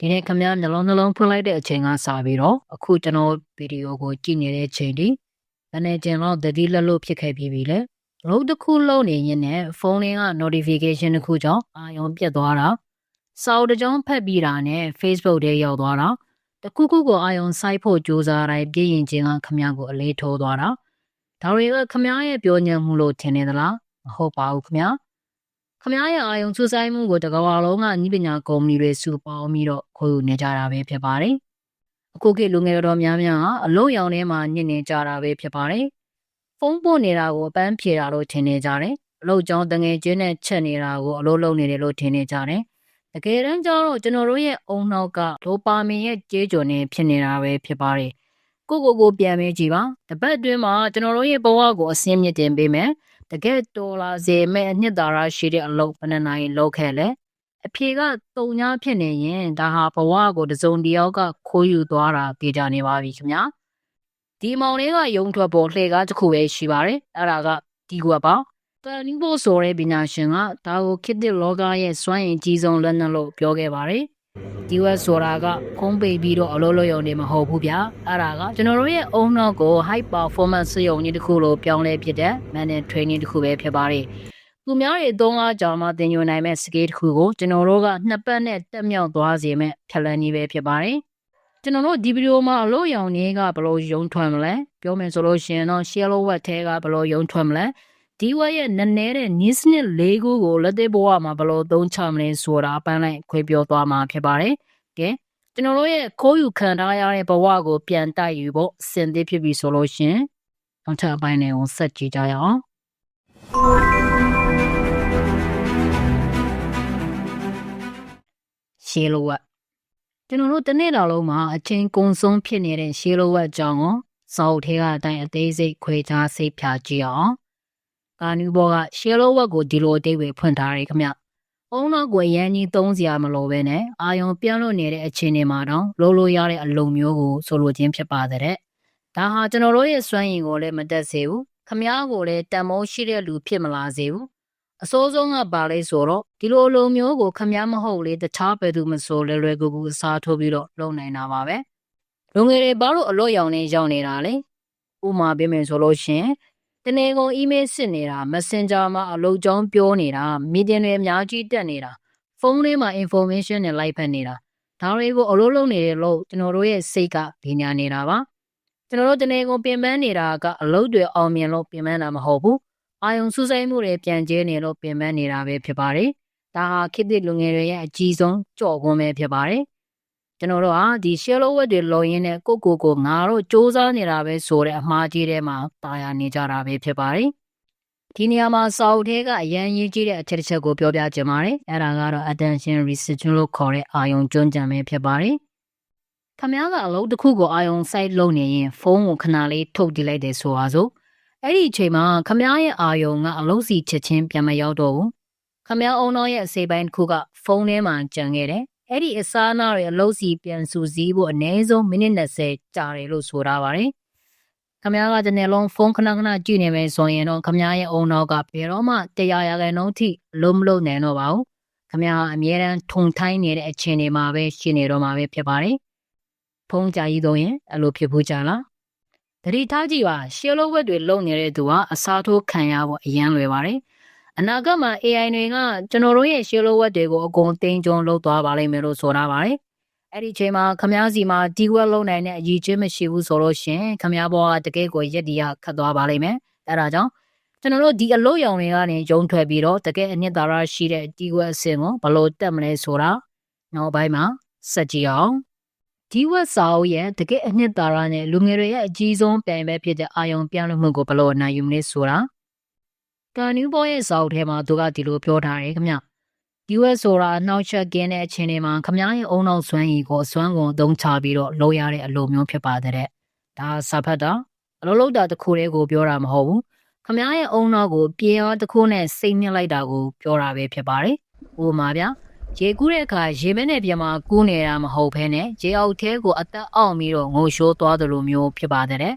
ဒီနေ့ခမည်းနှလုံးဖွင့်လိုက်တဲ့အချိန်ကစပြီးတော့အခုကျွန်တော်ဗီဒီယိုကိုကြည့်နေတဲ့အချိန်ဒီဘယ်နဲ့ကျင်တော့တတိလက်လို့ဖြစ်ခဲ့ပြီးပြီလေအလုပ်တစ်ခုလုပ်နေရင်လည်းဖုန်းလေးက notification တစ်ခုကြောင့်အာရုံပြတ်သွားတာစာအုပ်တစ်ကြောင်းဖတ်ပြီးတာနဲ့ Facebook ထဲရောက်သွားတာတခုခုကိုအာရုံစိုက်ဖို့ကြိုးစားတိုင်းပြည့်ရင်ချင်းကခမည်းကိုအလေးထိုးသွားတာဒါတွေကခမည်းရဲ့ပြောညံမှုလို့ထင်နေသလားမဟုတ်ပါဘူးခမည်းခမည်းရဲ့အာယုံစူးစိုက်မှုကိုတကဘာလုံးကဤပညာကုမ္ပဏီတွေစုပေါင်းပြီးတော့ခေါ်ယူနေကြတာပဲဖြစ်ပါတယ်။အခုခေတ်လူငယ်တော်များများကအလို့ရောင်ထဲမှာညစ်နေကြတာပဲဖြစ်ပါတယ်။ဖုန်းပို့နေတာကိုအပန်းဖြေတာလို့ထင်နေကြတယ်။အလို့ကြောင့်တငယ်ချင်းနဲ့ချက်နေတာကိုအလို့လုံးနေတယ်လို့ထင်နေကြတယ်။တကယ်တမ်းကျတော့ကျွန်တော်တို့ရဲ့အုံနောက်ကဒိုပါမင်ရဲ့ကြေးကြော်နေဖြစ်နေတာပဲဖြစ်ပါတယ်။ကိုပြန်မေးကြည့်ပါ။တစ်ပတ်အတွင်းမှာကျွန်တော်တို့ရဲ့ဘဝကိုအစင်းမြင့်တင်ပေးမယ်။တကယ်တော်လာစေမဲ့အနှစ်သာရရှိတဲ့အလုပ်ဘယ်နှနိုင်လုပ်ခဲ့လဲအဖြေကတုံညာဖြစ်နေရင်ဒါဟာဘဝကိုတစုံတယောက်ကခိုးယူသွားတာပြေကြနေပါပြီခင်ဗျာဒီမောင်လေးကယုံထွက်ပေါ်လှည့်ကားတစ်ခုပဲရှိပါတယ်အဲ့ဒါကဒီကွက်ပါတန်နီဖို့ဆိုတဲ့ပညာရှင်ကဒါကိုခေတ်သစ်လောကရဲ့စွမ်းအင်ကြီးဆုံးလက်နက်လို့ပြောခဲ့ပါတယ်ဒီဝက်ဆိုတာကခုံးပိတ်ပြီးတော့အလုံးလုံးရုံနေမဟုတ်ဘူးဗျာအဲ့ဒါကကျွန်တော်တို့ရဲ့အုံနောက်ကို high performance စရုံကြီးတစ်ခုလို့ပြောင်းလဲဖြစ်တဲ့ management training တစ်ခုပဲဖြစ်ပါတယ်သူများတွေ3လကြာမှသင်ယူနိုင်မဲ့ skill တစ်ခုကိုကျွန်တော်တို့က2ပတ်နဲ့တက်မြောက်သွားစေမဲ့ဖြတ်လန်းနည်းပဲဖြစ်ပါတယ်ကျွန်တော်တို့ဒီဗီဒီယိုမှာအလို့ရောင်နေကဘယ်လိုယုံထွက်မလဲပြောမယ်ဆိုလို့ရှိရင်တော့ shallow wet ထဲကဘယ်လိုယုံထွက်မလဲဒီဝက်ရဲ့နည်းနည်းတဲ့ news နဲ့၄ခုကိုလက်သေးဘဝမှာဘယ်လိုသုံးချမလဲဆိုတာအပန်းလိုက်ခွေပြောသွားမှာဖြစ်ပါတယ်ကဲကျွန်တော်တို့ရဲ့ခိုးယူခံထားရတဲ့ဘဝကိုပြန်တိုက်ယူဖို့စင်သစ်ဖြစ်ပြီဆိုလို့ရှင်နောက်ထပ်အပိုင်းတွေကိုဆက်ကြည့်ကြရအောင်ရှေးလိုဝက်ကျွန်တော်တို့တနေ့တော်လုံးမှာအချင်းကုံဆုံးဖြစ်နေတဲ့ရှေးလိုဝက်ကြောင့်ရောစောက်ထဲကအတိုင်းအသေးစိတ်ခွေခြားစိတ်ဖြာကြည့်အောင်ကာနူဘောကရှေးလိုဝက်ကိုဒီလိုအသေးပဲဖွင့်ထားတယ်ခင်ဗျအုံနောက်ကိုရန်ကြီးသုံးစရာမလိုပဲနဲ့အာယုံပြန့်လွတ်နေတဲ့အချိန်တွေမှာတော့လိုရတဲ့အလုံမျိုးကိုဆိုလိုခြင်းဖြစ်ပါတဲ့ဒါဟာကျွန်တော်တို့ရဲ့စွမ်းရည်ကိုလည်းမတက်စေဘူးခမားကိုလည်းတန်မိုးရှိတဲ့လူဖြစ်မလာစေဘူးအစိုးဆုံးကပါလဲဆိုတော့ဒီလိုအလုံမျိုးကိုခမားမဟုတ်လေတခြားဘယ်သူမဆိုလွယ်ကူကူအစားထိုးပြီးတော့လုံနိုင်တာပါပဲလူငယ်တွေဘာလို့အလို့ရောင်နေရောက်နေတာလဲဥမာပြမယ်ဆိုလို့ရှင်တနေ့ကုန် email စစ်နေတာ Messenger မှာအလုပ်ကြောင်းပြောနေတာ meeting တွေအများကြီးတက်နေတာဖုန်းထဲမှာ information နဲ့လိုက်ဖက်နေတာဒါတွေကိုအလုပ်လုပ်နေတယ်လို့ကျွန်တော်တို့ရဲ့စိတ်ကပညာနေတာပါကျွန်တော်တို့တနေ့ကုန်ပြင်ပန်းနေတာကအလုပ်တွေအောင်မြင်လို့ပြင်ပန်းတာမဟုတ်ဘူးအာယုံစူးစိုက်မှုတွေပြန်ကျဲနေလို့ပြင်ပန်းနေတာပဲဖြစ်ပါတယ်ဒါဟာခေတ်သစ်လူငယ်တွေရဲ့အကြီးဆုံးကြော်ကွန်းပဲဖြစ်ပါတယ်ကျွန်တော်တို့ဟာဒီ shallow wet တွေလုံရင်းနဲ့ကိုငါတို့စူးစမ်းနေတာပဲဆိုတဲ့အမှားကြီးထဲမှာတာယာနေကြတာပဲဖြစ်ပါတယ်ဒီနေရာမှာစာအုပ်ထဲကအရန်ရေးကြီးတဲ့အချက်တစ်ချက်ကိုပြောပြချင်ပါတယ်အဲ့ဒါကတော့ attention research လို့ခေါ်တဲ့အာယုံကျွမ်းကျင်ပဲဖြစ်ပါတယ်ခမည်းကအလုပ်တစ်ခုကိုအာယုံစိုက်လုပ်နေရင်ဖုန်းကိုခဏလေးထုတ်ကြည့်လိုက်တယ်ဆိုပါစို့အဲ့ဒီအချိန်မှာခမည်းရဲ့အာယုံကအလုပ်စီချက်ချင်းပြန်မရောက်တော့ဘူးခမည်းအုံတော်ရဲ့အစိပ်ပိုင်းတစ်ခုကဖုန်းထဲမှာကျန်ခဲ့တယ်အဲ့ဒီအစားအနာတွေအလုပ်စီပြန်စုစည်းဖို့အနည်းဆုံးမိနစ်20ကြာတယ်လို့ဆိုထားပါတယ်ခမည်းကတစ်နေ့လုံးဖုန်းခဏကြည့်နေမယ်ဆိုရင်တော့ခမည်းရဲ့အုံနောက်ကဘယ်တော့မှ100%ထိလုံးမလုံးနိုင်တော့ပါဘူးခမည်းကအမြဲတမ်းထုံထိုင်းနေတဲ့အချိန်တွေမှာပဲရှိနေတော့မှာပဲဖြစ်ပါတယ်ဖုန်းကြာကြီးတော့ရင်အဲ့လိုဖြစ်ဖို့ကြာလားတတိထားကြည့်ပါရှေးလိုဝက်တွေလုံနေတဲ့သူကအစားထိုးခံရဖို့အရန်လွယ်ပါတယ်အနာဂတ်မှာ AI တွေကကျွန်တော်တို့ရဲ့ရှေးလိုဝက်တွေကိုအကုန်သိမ်းကျုံလုပ်သွားပါလိမ့်မယ်လို့ဆိုထားပါတယ်အဲ့ဒီချိန်မှာခမားစီမှာဒီဝက်လုံနိုင်တဲ့အရေးချင်းမရှိဘူးဆိုလို့ရှင်ခမားဘောကတကယ်ကိုရက်တီရခတ်သွားပါလိမ့်မယ်အဲ့ဒါကြောင့်ကျွန်တော်တို့ဒီအလို့ရောင်တွေကနေရုံထွက်ပြီးတော့တကယ်အနှစ်သာရရှိတဲ့ဒီဝက်အစင်ကိုဘလို့တက်မလဲဆိုတာနောက်ပိုင်းမှာစက်ကြည့်အောင်ဒီဝက်စာအုပ်ရဲ့တကယ်အနှစ်သာရနဲ့လူငယ်တွေရဲ့အကြီးဆုံးပြိုင်ပဲဖြစ်တဲ့အာယုံပြန့်လွတ်မှုကိုဘလို့နိုင်ယူမလဲဆိုတာကာနူဘောရဲ့စာအုပ်ထဲမှာသူကဒီလိုပြောထားတယ်ခင်ဗျဒီဝက်ဆိုတာနှောက်ချက်ကင်းတဲ့အချိန်တွေမှာခမားရဲ့အုံနောက်စွမ်းရည်ကိုအစွမ်းကုန်အသုံးချပြီးတော့လုပ်ရတဲ့အလုပ်မျိုးဖြစ်ပါတယ်ဒါစာဖတ်တာအလုပ်လုပ်တာတစ်ခုတည်းကိုပြောတာမဟုတ်ဘူးခမားရဲ့အုံနောက်ကိုပြေရောတစ်ခုနဲ့စိတ်ညစ်လိုက်တာကိုပြောတာပဲဖြစ်ပါတယ်ဥပမာဗျရေကူးတဲ့အခါရေမဲနဲ့ပြန်မှာကူးနေတာမဟုတ်ဘဲနဲ့ရေအောက်ထဲကိုအသက်အောင့်ပြီးတော့ငိုရှိုးသွားသလိုမျိုးဖြစ်ပါတယ်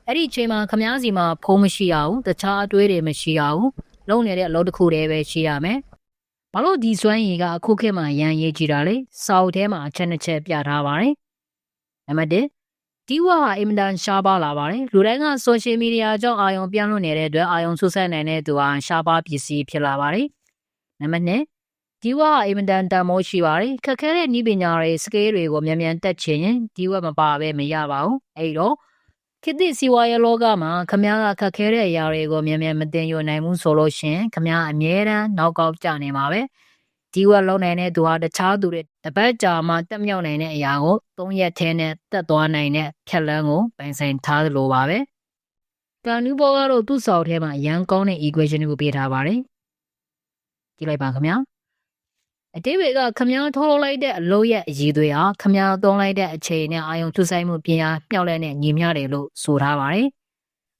အဲ့ဒီအချိန်မှာခမားစီမှာဖုံးမရှိရဘူးတခြားအတွေးတွေမရှိရဘူးလုံနေတဲ့အလုပ်တစ်ခုတည်းပဲရှိရမယ် ဘာလို့ဒီစွမ်းရည်ကအခုခေတ်မှာရန်ရေးကြည့်တာလဲစာအုပ်ထဲမှာအချက်နှစ်ချက်ပြထားပါတယ်နံပါတ်1ဒီဝါဟာအင်မတန်ရှားပါလာပါတယ်လူတိုင်းကဆိုရှယ်မီဒီယာကြောင့်အာရုံပြောင်းလွန်နေတဲ့အတွက်အာရုံဆူဆက်နိုင်တဲ့သူဟာရှားပါပစ္စည်းဖြစ်လာပါတယ်နံပါတ်2ဒီဝါဟာအင်မတန်တန်မိုးရှိပါတယ်ခက်ခဲတဲ့နည်းပညာတွေစကေးတွေကိုမြန်မြန်တက်ချင်ရင်ဒီဝါမပါပဲမရပါဘူးအဲ့တော့ခေတ်သစ်စီဝါရဲ့လောကမှာခမားကခက်ခဲတဲ့အရာတွေကိုမြန်မြန်မတင်ယူနိုင်ဘူးဆိုလို့ရှင်ခမားအမြဲတမ်းနောက်ကောက်ကြနေမှာပဲဒီဝက်လုံးနိုင်တဲ့သူဟာတခြားသူတွေတပတ်ကြာမှတက်မြောက်နိုင်တဲ့အရာကို3ရက်ထဲနဲ့တက်သွားနိုင်တဲ့ဖြက်လန်းကိုပိုင်ဆိုင်ထားသလိုပါပဲကန်နူဘောကတော့သူ့ဆောက်ထဲမှာအရန်ကောင်းတဲ့ equation ကိုပေးထားပါတယ်ကြည့်လိုက်ပါခင်ဗျာအတိပ္ပယ်ကခမားထုတ်လုပ်လိုက်တဲ့အလုပ်ရဲ့အရေးတွေဟာခမားသုံးလိုက်တဲ့အချိန်နဲ့အာယုံထုဆိုင်မှုပြင်အားမြောက်လဲနဲ့ညီမျှတယ်လို့ဆိုထားပါတယ်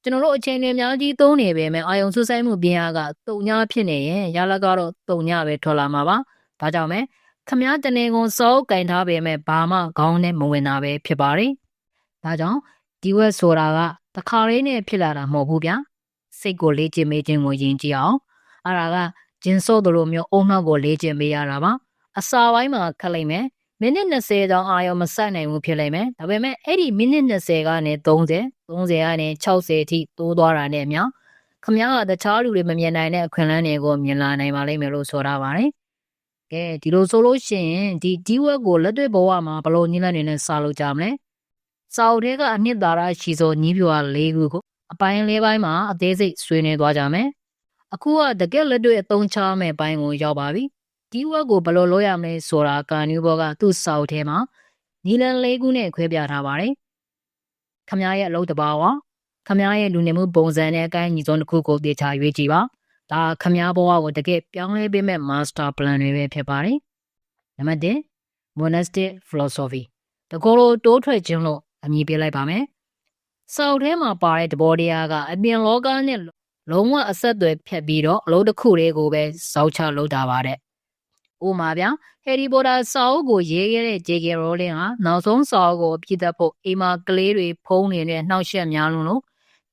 ကျွန်တော်တို့အချိန်တွေအများကြီးသုံးနေပေမဲ့အာယုံစုဆိုင်မှုပြင်အားကတုံညာဖြစ်နေရင်ရလကတော့တုံညာပဲထွက်လာမှာပါဒါကြောင့်ပဲခမားတနေကုန်စောကင်ထားပေမဲ့ဘာမှခေါင်းနဲ့မဝင်တာပဲဖြစ်ပါတယ်ဒါကြောင့်ဒီဝက်ဆိုတာကတခါလေးနဲ့ဖြစ်လာတာမဟုတ်ဘူးဗျာစိတ်ကိုလေ့ကျင့်မေးခြင်းကိုယဉ်ကြည့်အောင်အဲ့ဒါကဂျင်းစောတို့လိုမျိုးအုံနောက်ကိုလေ့ကျင့်ပေးရတာပါအစာပိုင်းမှာခက်လိုက်မယ်မိနစ်20တောင်အာရုံမစိုက်နိုင်ဘူးဖြစ်လိမ့်မယ်ဒါပေမဲ့အဲ့ဒီမိနစ်20ကနေ30ကနေ60အထိတိုးသွားတာနဲ့အမျှခမားကတခြားလူတွေမမြင်နိုင်တဲ့အခွင့်အလမ်းတွေကိုမြင်လာနိုင်ပါလိမ့်မယ်လို့ဆိုထားပါတယ်ကဲဒီလိုဆိုလို့ရှိရင်ဒီဝက်ကိုလက်တွေ့ဘဝမှာဘယ်လိုနည်းလမ်းတွေနဲ့စလုပ်ကြမလဲစာအုပ်ထဲကအနှစ်သာရရှိသောနည်းပြ၄ခုကိုအပိုင်း၄ပိုင်းမှာအသေးစိတ်ဆွေးနွေးသွားကြမယ်အခုကတကယ်လက်တွေ့အသုံးချမယ့်ပိုင်းကိုရောက်ပါပြီဒီဝက်ကိုဘယ်လိုလုပ်ရမလဲဆိုတာကန်နူဘောကသူ့စာအုပ်ထဲမှာနီလန်၄ခုနဲ့ခွဲပြထားပါတယ်ခမားရဲ့အလုပ်တဘာဝခမားရဲ့လူနေမှုပုံစံနဲ့အကိုင်းညီဆုံးတစ်ခုကိုတေချာရွေးကြည့်ပါဒါခမားဘဝကိုတကယ်ပြောင်းလဲပေးမဲ့ master plan တွေပဲဖြစ်ပါတယ်နံပါတ်1 monastic philosophy တကောလိုတိုးထွက်ခြင်းလို့အမည်ပေးလိုက်ပါမယ်စာအုပ်ထဲမှာပါတဲ့သဘောတရားကအပြင်လောကနဲ့လုံးဝအဆက်အသွယ်ဖြတ်ပြီးတော့အလုပ်တစ်ခုလေးကိုပဲစောက်ချလုပ်တာပါတဲ့ဥမာဗျာဟယ်ရီပိုတာစာအုပ်ကိုရေးခဲ့တဲ့ J.K. Rowling ဟာနောက်ဆုံးစာအုပ်ကိုပြသဖို့အိမ်မှာကလေးတွေဖုံးနေတဲ့နှောက်ယှက်များလို့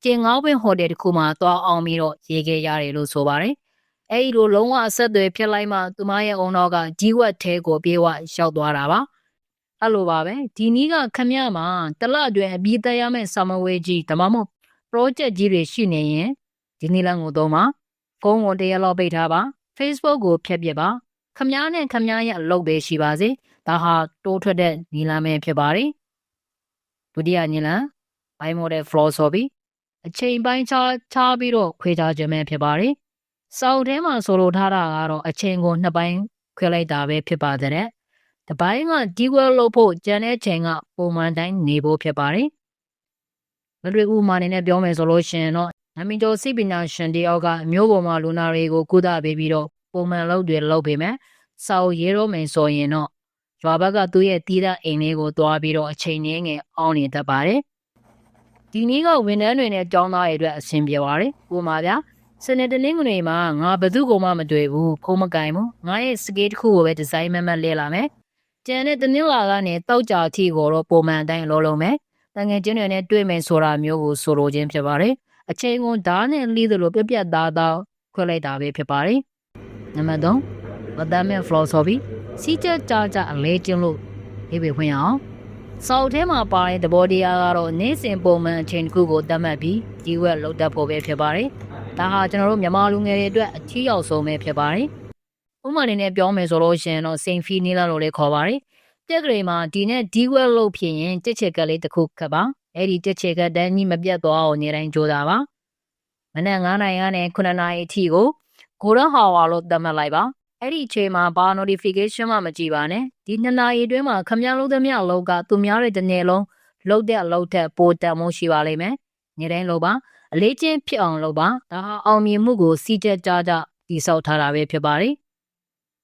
ကျင်ငေါပင်ဟိုတယ်တစ်ခုမှာသွားအောင်ပြီးတော့ရေးခဲ့ရတယ်လို့ဆိုပါတယ်။အဲဒီလိုလုံးဝအဆက်အသွယ်ဖြစ်လိုက်မှသူမရဲ့အုံတော့ကဒီဝက်ထဲကိုပြေးဝရောက်သွားတာပါ။အဲ့လိုပါပဲဒီနည်းကခမရမှာတလအတွင်းအပြီးသက်ရမယ့်ဆာမဝေးကြီးဒါမှမဟုတ် project ကြီးတွေရှိနေရင်ဒီနည်းလမ်းကိုသုံးပါဖုန်းကိုတရားလောက်ပိတ်ထားပါ Facebook ကိုဖျက်ပစ်ပါခမားနဲ့ခမားရဲ့အလုပ်ပဲရှိပါစေဒါဟာတိုးထွက်တဲ့နီလန်ပဲဖြစ်ပါတယ်ဒုတိယနီလန် bimodal philosophy အချိန်ပိုင်းခြားပြီးတော့ခွဲခြားခြင်းပဲဖြစ်ပါတယ်စာအုပ်ထဲမှာဆိုလိုထားတာကတော့အချိန်ကိုနှစ်ပိုင်းခွဲလိုက်တာပဲဖြစ်ပါတဲ့တပိုင်းကဒီဝဲလို့ဖို့ကျန်တဲ့ချိန်ကပုံမှန်တိုင်းနေဖို့ဖြစ်ပါတယ်လက်တွေ့ဥမာအနေနဲ့ပြောမယ်ဆိုလို့ရှိရင်တော့နမီတိုစိပညာရှင်တယောက်ကအမျိုးပေါ်မှာလူနာတွေကိုကုသပေးပြီးတော့ပုံမှန်လုပ်တွေလုပ်ပေမဲ့စာအုပ်ရေးတော့မယ်ဆိုရင်တော့ရွာဘက်ကသူ့ရဲ့တီးတဲ့အိမ်လေးကိုတွားပြီးတော့အချိန်ငယ်အောင်နေတတ်ပါတယ်ဒီနည်းကဝန်ထမ်းတွေနဲ့ကျောင်းသားတွေအတွက်အဆင်ပြေပါတယ်ဥပမာဗျာစနေတနင်္ဂနွေမှာငါဘသူ့ကိုမှမတွေ့ဘူးဖုံးမကင်ဘူးငါရဲ့စကေးတစ်ခုကိုပဲဒီဇိုင်းမမလဲလာမယ်ကျန်တဲ့တနင်္လာကနေတောက်ကြအထိကိုတော့ပုံမှန်အတိုင်းလုံးလုံးမယ်တငယ်ချင်းတွေနဲ့တွေ့မယ်ဆိုတာမျိုးကိုဆိုလိုခြင်းဖြစ်ပါတယ်အချိန်ကိုဓာတ်နဲ့လှီးသလိုပြက်သားခွဲလိုက်တာပဲဖြစ်ပါတယ်နံပါတ်3 Batman philosophy စီးကြအလဲကျင်းလို့ဒီဖွင့်အောင်စောက်ထဲမှာပါတဲ့သဘောတရားကတော့နေ့စဉ်ပုံမှန်အချိန်တစ်ခုကိုတတ်မှတ်ပြီးဒီဝက်လောက်တတ်ဖို့ပဲဖြစ်ပါတယ်ဒါဟာကျွန်တော်တို့မြန်မာလူငယ်တွေအတွက်အထီးရောက်ဆုံးပဲဖြစ်ပါတယ်ဥပမာအနေနဲ့ပြောမယ်ဆိုလို့ရှိရင်တော့စိန်ဖီနီလာလို့လည်းခေါ်ပါတယ်တက်ကလေးမှာဒီနဲ့ဒီဝက်လောက်ဖြစ်ရင်တစ်ချက်ကလေးတစ်ခုခတ်ပါအဲ့ဒီတစ်ချက်ကတန်းကြီးမပြတ်သွားအောင်နေတိုင်းကြိုးစားပါမနက်9 နာရီကနေ9 နာရီအထိကို golden hour လို့သတ်မှတ်လိုက်ပါအဲ့ဒီအချိန်မှာဘာ notification မှမကြည့်ပါနဲ့ဒီ2 နာရီအတွင်းမှာခမရလုံးသမျှအလုပ်ကသူများတဲ့တစ်နေ့လုံးလုပ်တဲ့အလုပ်ထက်ပိုတန်မိုးရှိပါလိမ့်မယ်နေတိုင်းလုပ်ပါအလေးချင်းဖြစ်အောင်လုပ်ပါဒါဟာအောင်မြင်မှုကိုစီးကြတည်ဆောက်ထားတာပဲဖြစ်ပါတယ်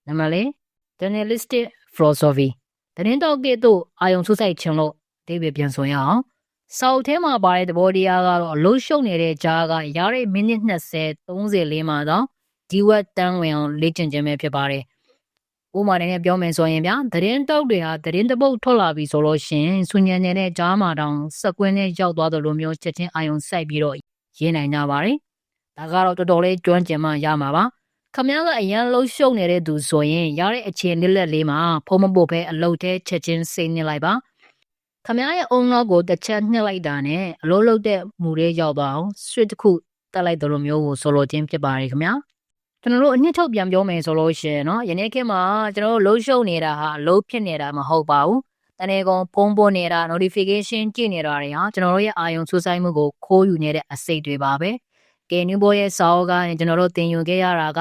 နံပါတ်4 journalistic philosophy သတင်းတောက်ကတို့အာယုံဆုစိုက်ခြင်းလို့အဓိပ္ပာယ်ပြန်ဆိုရအောင်စောက်ထဲမှာပါတဲ့သဘောတရားကတော့အလို့ရှုပ်နေတဲ့ကြားကရတဲ့မိနစ်20 34မှာတော့ဒီဝက်တန်းဝင်အောင်လေ့ကျင့်ခြင်းပဲဖြစ်ပါတယ်ဥပမာနဲ့ပြောမယ်ဆိုရင်ဗျာသတင်းတောက်တွေဟာသတင်းတပုတ်ထွက်လာပြီဆိုလို့ရှင်ဆူညံနေတဲ့ကြားမှာတောင်စက်ကွင်းနဲ့ရောက်သွားသလိုမျိုးချက်ချင်းအာယုံစိုက်ပြီးတော့ရေးနိုင်ကြပါတယ်ဒါကတော့တော်တော်လေးကျွမ်းကျင်မှရမှာပါ ခမရကအရန်လှုပ်ရှုပ်နေတဲ့သူဆိုရင်ရတဲ့အချင်းလက်လက်လေးမှာဖုံးမပုတ်ပဲအလုတ်သေးချက်ချင်းစိတ်နစ်လိုက်ပါခမရရဲ့အုံနောက်ကိုတစ်ချက်နှက်လိုက်တာနဲ့အလို့လုတ်တဲ့မူလေးရောက်သွားအောင်ဆွစ်တစ်ခုတက်လိုက်တယ်လို့မျိုးကိုဆိုလိုခြင်းဖြစ်ပါတယ်ခင်ဗျာကျွန်တော်တို့အနှစ်ထုတ်ပြန်ပြောမယ်ဆိုလို့ရှိရင်เนาะယနေ့ခေတ်မှာကျွန်တော်တို့လှုပ်ရှုပ်နေတာဟာအလုပ်ဖြစ်နေတာမဟုတ်ပါဘူးတနေ့ကုန်ဖုံးပေါ်နေတာ notification ကြည့်နေတာတွေဟာကျွန်တော်တို့ရဲ့အာရုံစူးစိုက်မှုကိုခိုးယူနေတဲ့အစိတ်တွေပါပဲကဲနူဘောရဲ့စာအုပ်ကနေကျွန်တော်တို့သင်ယူခဲ့ရတာက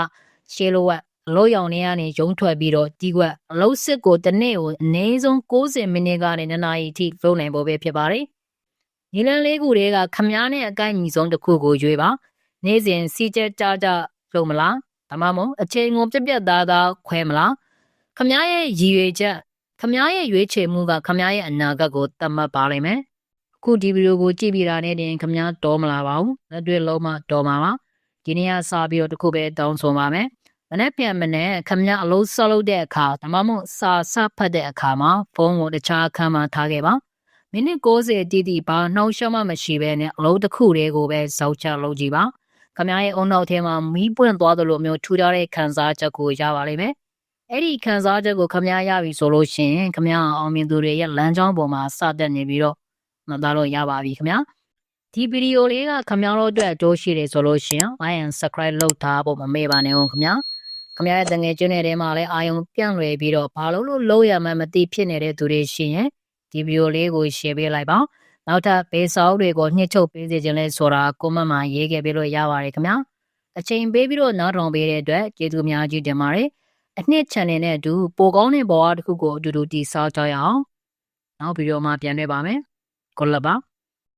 ရှေးလိုဝက်အလို့ရောင်နေကနေရုံထွက်ပြီးတော့တီးကွက်အလို့စစ်ကိုတစ်နေ့ကိုအနည်းဆုံး60မိနစ်ကနေ2နာရီအထိလုပ်နိုင်ဖို့ပဲဖြစ်ပါတယ်ညီလန်းလေးခုတွေကခမားနဲ့အကိုက်ညီဆုံးတစ်ခုကိုရွေးပါနေ့စဉ်စီချက်ကြကြလုပ်မလားဒါမှမဟုတ်အချိန်ကိုပြက်သားခွဲမလားခမားရဲ့ရည်ရွယ်ချက်ခမားရဲ့ရွေးချယ်မှုကခမားရဲ့အနာဂတ်ကိုသတ်မှတ်ပါလိမ့်မယ်အခုဒီဗီဒီယိုကိုကြည့်ပြီးတာနဲ့တင်ခမားတော်မလာပါဘူးလက်တွေ့လုံးမတော်မှာပါဒီနေ့ကစပြီးတော့တခုပဲတောင်းဆိုပါမယ်မနေ့ပြန်မနေ့ခမရအလုံးဆောက်လုပ်တဲ့အခါဒါမှမဟုတ်စာစဖတ်တဲ့အခါမှာဖုန်းကိုတခြားအခန်းမှာထားခဲ့ပါမိနစ်60တိတိပါနှောက်ရှောက်မှမရှိဘဲနဲ့အလုံးတစ်ခုတည်းကိုပဲစောက်ချလုပ်ကြည့်ပါခမရရဲ့အုံနောက်ထဲမှာမီးပွင့်သွားသလိုမျိုးထူထားတဲ့ခံစားချက်ကိုရပါလိမ့်မယ်အဲ့ဒီခံစားချက်ကိုခမရရပြီဆိုလို့ရှိရင်ခမရအောင်မြင်သူတွေရဲ့လမ်းကြောင်းပေါ်မှာစတက်နေပြီးတော့မှတ်သားလို့ရပါပြီခမရဒီဗီဒီယိုလေးကခမရတို့အတွက်အကျိုးရှိတယ်ဆိုလို့ရှိရင် like and subscribe လုပ်ထားဖို့မမေ့ပါနဲ့ဦးခမရခမရရဲ့တငယ်ချင်းတွေထဲမှာလည်းအာယုံပြန့်လွယ်ပြီးတော့ဘာလို့လုပ်ရမှန်းမသိဖြစ်နေတဲ့သူတွေရှိရင်ဒီဗီဒီယိုလေးကို share ပေးလိုက်ပါနောက်ထပ်ဘေးဆောက်တွေကိုညှစ်ချုပ်ပေးစေခြင်းလဲဆိုတာ comment မှာရေးခဲ့ပေးလို့ရပါတယ်ခင်ဗျာအချိန်ပေးပြီးတော့နောက်ထောင်ပေးတဲ့အတွက်ကျေးဇူးများကြီးတင်ပါတယ်အနှစ် channel နဲ့အတူပိုကောင်းတဲ့ဘဝတစ်ခုကိုအတူတူတည်ဆောက်ကြရအောင်နောက်ဗီဒီယိုမှာပြန်တွေ့ပါမယ်ကိုလပါ